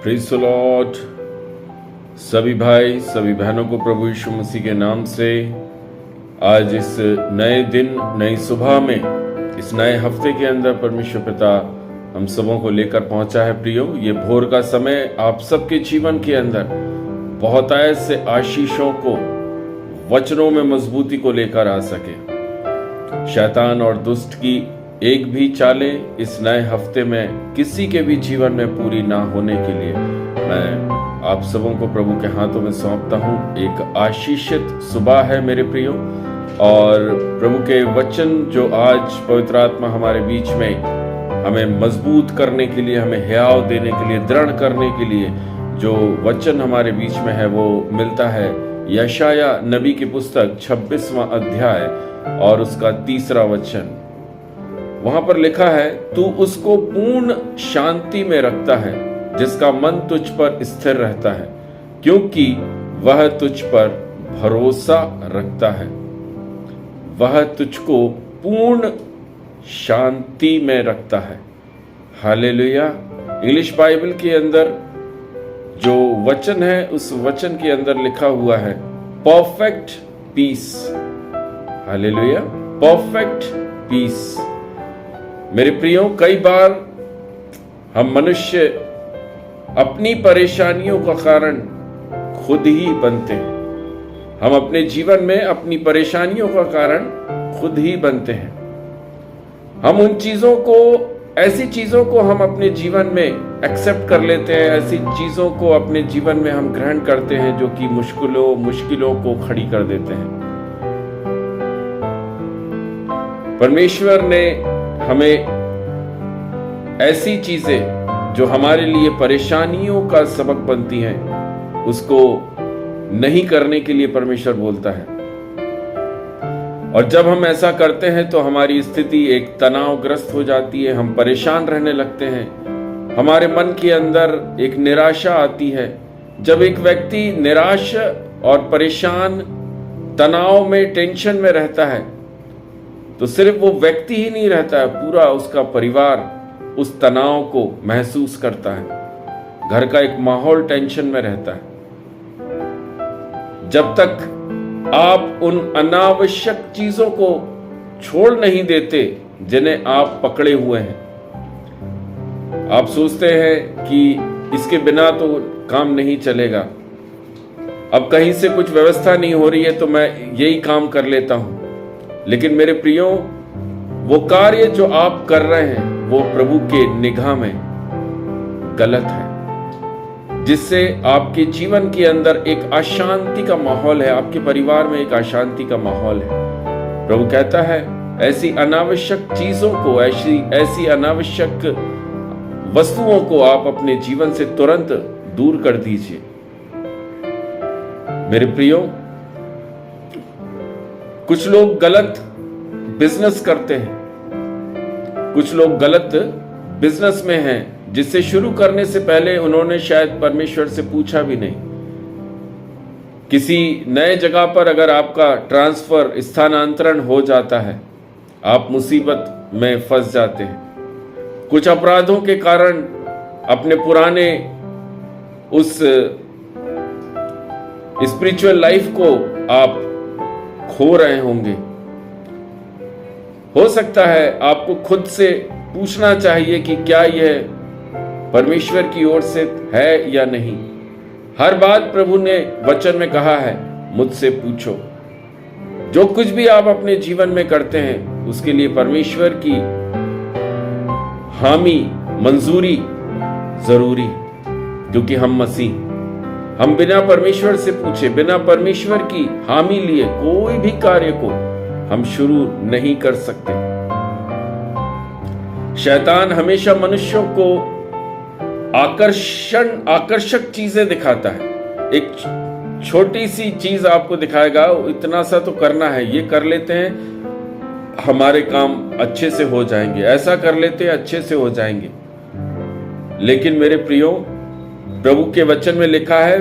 Praise the Lord. सभी भाई सभी बहनों को प्रभु यीशु मसीह के नाम से आज इस नए दिन नई सुबह में इस नए हफ्ते के अंदर परमेश्वर पिता हम सबों को लेकर पहुंचा है। प्रियो, ये भोर का समय आप सबके जीवन के अंदर बहुत ऐसे आशीषों को, वचनों में मजबूती को लेकर आ सके। शैतान और दुष्ट की एक भी चालें इस नए हफ्ते में किसी के भी जीवन में पूरी ना होने के लिए मैं आप सबों को प्रभु के हाथों में सौंपता हूँ। एक आशीषित सुबह है मेरे प्रियो, और प्रभु के वचन जो आज पवित्र आत्मा हमारे बीच में हमें मजबूत करने के लिए, हमें हियाव देने के लिए, दृढ़ करने के लिए जो वचन हमारे बीच में है वो मिलता है यशाया नबी की पुस्तक 26वां अध्याय और उसका 3रा वचन। वहां पर लिखा है, तू उसको पूर्ण शांति में रखता है जिसका मन तुझ पर स्थिर रहता है, क्योंकि वह तुझ पर भरोसा रखता है। वह तुझको पूर्ण शांति में रखता है। हालेलुया। इंग्लिश बाइबल के अंदर जो वचन है उस वचन के अंदर लिखा हुआ है परफेक्ट पीस। हालेलुया, परफेक्ट पीस। मेरे प्रियो, कई बार हम मनुष्य अपनी परेशानियों का कारण खुद ही बनते हैं। हम अपने जीवन में अपनी परेशानियों का कारण खुद ही बनते हैं। हम उन चीजों को, ऐसी चीजों को हम अपने जीवन में एक्सेप्ट कर लेते हैं, ऐसी चीजों को अपने जीवन में हम ग्रहण करते हैं जो कि मुश्किलों को खड़ी कर देते हैं। परमेश्वर ने हमें ऐसी चीजें जो हमारे लिए परेशानियों का सबक बनती हैं उसको नहीं करने के लिए परमेश्वर बोलता है। और जब हम ऐसा करते हैं तो हमारी स्थिति एक तनावग्रस्त हो जाती है, हम परेशान रहने लगते हैं, हमारे मन के अंदर एक निराशा आती है। जब एक व्यक्ति निराश और परेशान, तनाव में, टेंशन में रहता है तो सिर्फ वो व्यक्ति ही नहीं रहता है, पूरा उसका परिवार उस तनाव को महसूस करता है। घर का एक माहौल टेंशन में रहता है। जब तक आप उन अनावश्यक चीजों को छोड़ नहीं देते जिन्हें आप पकड़े हुए हैं, आप सोचते हैं कि इसके बिना तो काम नहीं चलेगा, अब कहीं से कुछ व्यवस्था नहीं हो रही है तो मैं यही काम कर लेता हूं। लेकिन मेरे प्रियो, वो कार्य जो आप कर रहे हैं वो प्रभु के निगाह में गलत है, जिससे आपके जीवन के अंदर एक अशांति का माहौल है, आपके परिवार में एक अशांति का माहौल है। प्रभु कहता है ऐसी अनावश्यक चीजों को, ऐसी अनावश्यक वस्तुओं को आप अपने जीवन से तुरंत दूर कर दीजिए। मेरे प्रियो, कुछ लोग गलत बिजनेस करते हैं, कुछ लोग गलत बिजनेस में हैं जिसे शुरू करने से पहले उन्होंने शायद परमेश्वर से पूछा भी नहीं। किसी नए जगह पर अगर आपका ट्रांसफर, स्थानांतरण हो जाता है, आप मुसीबत में फंस जाते हैं। कुछ अपराधों के कारण अपने पुराने उस स्पिरिचुअल लाइफ को आप खो रहे होंगे। हो सकता है आपको खुद से पूछना चाहिए कि क्या यह परमेश्वर की ओर से है या नहीं। हर बात प्रभु ने वचन में कहा है, मुझसे पूछो। जो कुछ भी आप अपने जीवन में करते हैं उसके लिए परमेश्वर की हामी, मंजूरी जरूरी, क्योंकि हम मसीह, हम बिना परमेश्वर से पूछे, बिना परमेश्वर की हामी लिए कोई भी कार्य को हम शुरू नहीं कर सकते। शैतान हमेशा मनुष्यों को आकर्षक चीजें दिखाता है। एक छोटी सी चीज आपको दिखाएगा, इतना सा तो करना है, ये कर लेते हैं हमारे काम अच्छे से हो जाएंगे, ऐसा कर लेते हैं अच्छे से हो जाएंगे। लेकिन मेरे प्रियो, प्रभु के वचन में लिखा है,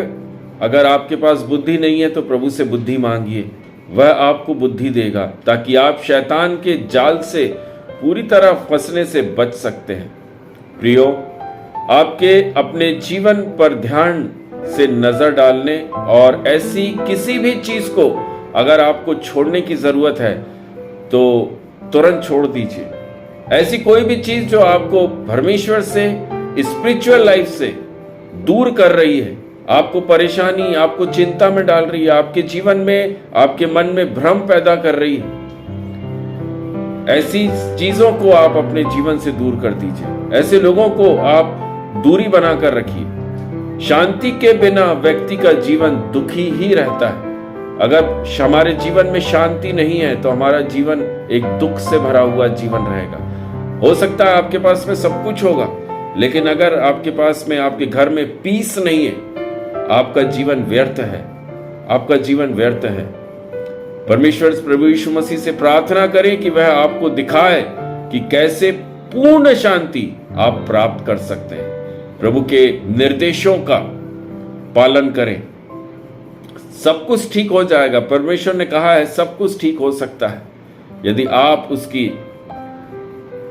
अगर आपके पास बुद्धि नहीं है तो प्रभु से बुद्धि मांगिए, वह आपको बुद्धि देगा, ताकि आप शैतान के जाल से पूरी तरह फंसने से बच सकते हैं। प्रियो, आपके अपने जीवन पर ध्यान से नजर डालने और ऐसी किसी भी चीज को अगर आपको छोड़ने की जरूरत है तो तुरंत छोड़ दीजिए। ऐसी कोई भी चीज जो आपको परमेश्वर से, स्पिरिचुअल लाइफ से दूर कर रही है, आपको परेशानी, आपको चिंता में डाल रही है, आपके जीवन में, आपके मन में भ्रम पैदा कर रही है, ऐसी चीजों को आप अपने जीवन से दूर कर दीजिए। ऐसे लोगों को आप दूरी बनाकर रखिए। शांति के बिना व्यक्ति का जीवन दुखी ही रहता है। अगर हमारे जीवन में शांति नहीं है तो हमारा जीवन एक दुख से भरा हुआ जीवन रहेगा। हो सकता है आपके पास में सब कुछ होगा, लेकिन अगर आपके पास में, आपके घर में पीस नहीं है, आपका जीवन व्यर्थ है, आपका जीवन व्यर्थ है। परमेश्वर प्रभु यीशु मसीह से प्रार्थना करें कि वह आपको दिखाए कि कैसे पूर्ण शांति आप प्राप्त कर सकते हैं। प्रभु के निर्देशों का पालन करें, सब कुछ ठीक हो जाएगा। परमेश्वर ने कहा है सब कुछ ठीक हो सकता है यदि आप उसकी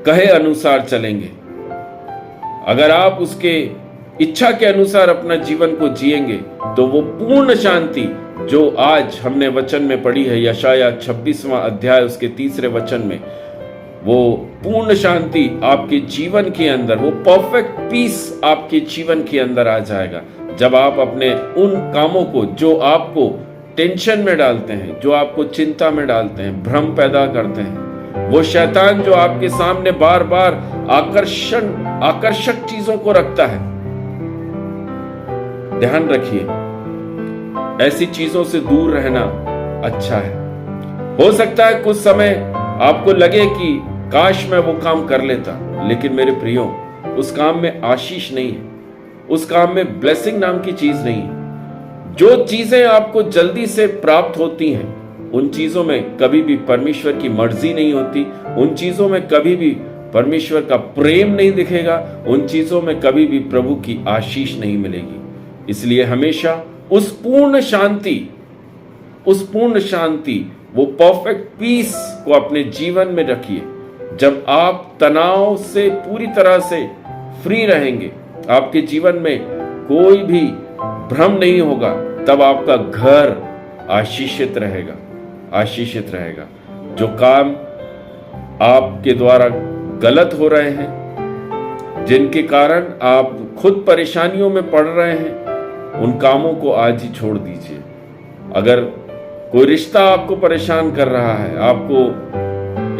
कहे अनुसार चलेंगे। अगर आप उसके इच्छा के अनुसार अपना जीवन को जिएंगे तो वो पूर्ण शांति जो आज हमने वचन में पढ़ी है, यशाया 26वां अध्याय उसके 3 वचन में, वो पूर्ण शांति आपके जीवन के अंदर, वो परफेक्ट पीस आपके जीवन के अंदर आ जाएगा जब आप अपने उन कामों को जो आपको टेंशन में डालते हैं, जो आपको चिंता में डालते हैं, भ्रम पैदा करते हैं, वो शैतान जो आपके सामने बार बार आकर्षक चीजों को रखता है, ध्यान रखिए ऐसी चीजों से दूर रहना अच्छा है। हो सकता है कुछ समय आपको लगे कि काश मैं वो काम कर लेता, लेकिन मेरे प्रियो उस काम में आशीष नहीं है, उस काम में ब्लेसिंग नाम की चीज नहीं है। जो चीजें आपको जल्दी से प्राप्त होती हैं उन चीजों में कभी भी परमेश्वर की मर्जी नहीं होती, उन चीजों में कभी भी परमेश्वर का प्रेम नहीं दिखेगा, उन चीजों में कभी भी प्रभु की आशीष नहीं मिलेगी। इसलिए हमेशा उस पूर्ण शांति, वो परफेक्ट पीस को अपने जीवन में रखिए। जब आप तनाव से पूरी तरह से फ्री रहेंगे, आपके जीवन में कोई भी भ्रम नहीं होगा, तब आपका घर आशीषित रहेगा। जो काम आपके द्वारा गलत हो रहे हैं, जिनके कारण आप खुद परेशानियों में पड़ रहे हैं, उन कामों को आज ही छोड़ दीजिए। अगर कोई रिश्ता आपको परेशान कर रहा है, आपको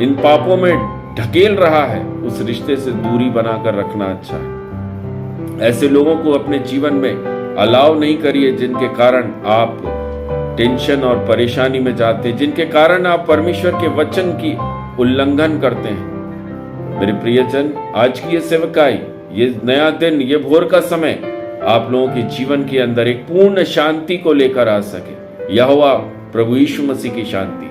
इन पापों में ढकेल रहा है, उस रिश्ते से दूरी बनाकर रखना अच्छा है। ऐसे लोगों को अपने जीवन में अलाउ नहीं करिए जिनके कारण आप टेंशन और परेशानी में जाते हैं, जिनके कारण आप परमेश्वर के वचन की उल्लंघन करते हैं। मेरे प्रियजन, आज की ये सेवकाई, ये नया दिन, ये भोर का समय आप लोगों के जीवन के अंदर एक पूर्ण शांति को लेकर आ सके। यहोवा प्रभु यीशु मसीह की शांति।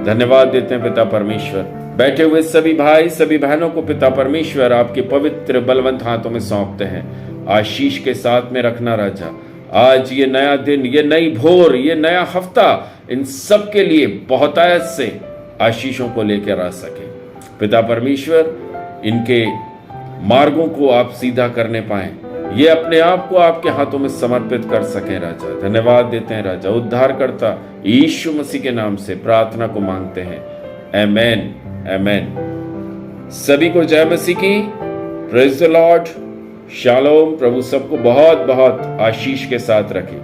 धन्यवाद देते हैं पिता परमेश्वर। बैठे हुए सभी भाई, सभी बहनों को पिता परमेश्वर आपके पवित्र बलवंत हाथों में सौंपते हैं। आशीष के साथ में रखना राजा। आज ये नया दिन, ये नई भोर, ये नया हफ्ता इन सब के लिए बहुतायत से आशीषों को लेकर आ सके। पिता परमेश्वर, इनके मार्गों को आप सीधा करने पाए, ये अपने आप को आपके हाथों में समर्पित कर सके राजा। धन्यवाद देते हैं राजा। उद्धारकर्ता यीशु मसीह के नाम से प्रार्थना को मांगते हैं, आमेन, आमेन। सभी को जय मसीह की। Praise the Lord. शालोम। प्रभु सबको बहुत बहुत आशीष के साथ रखे।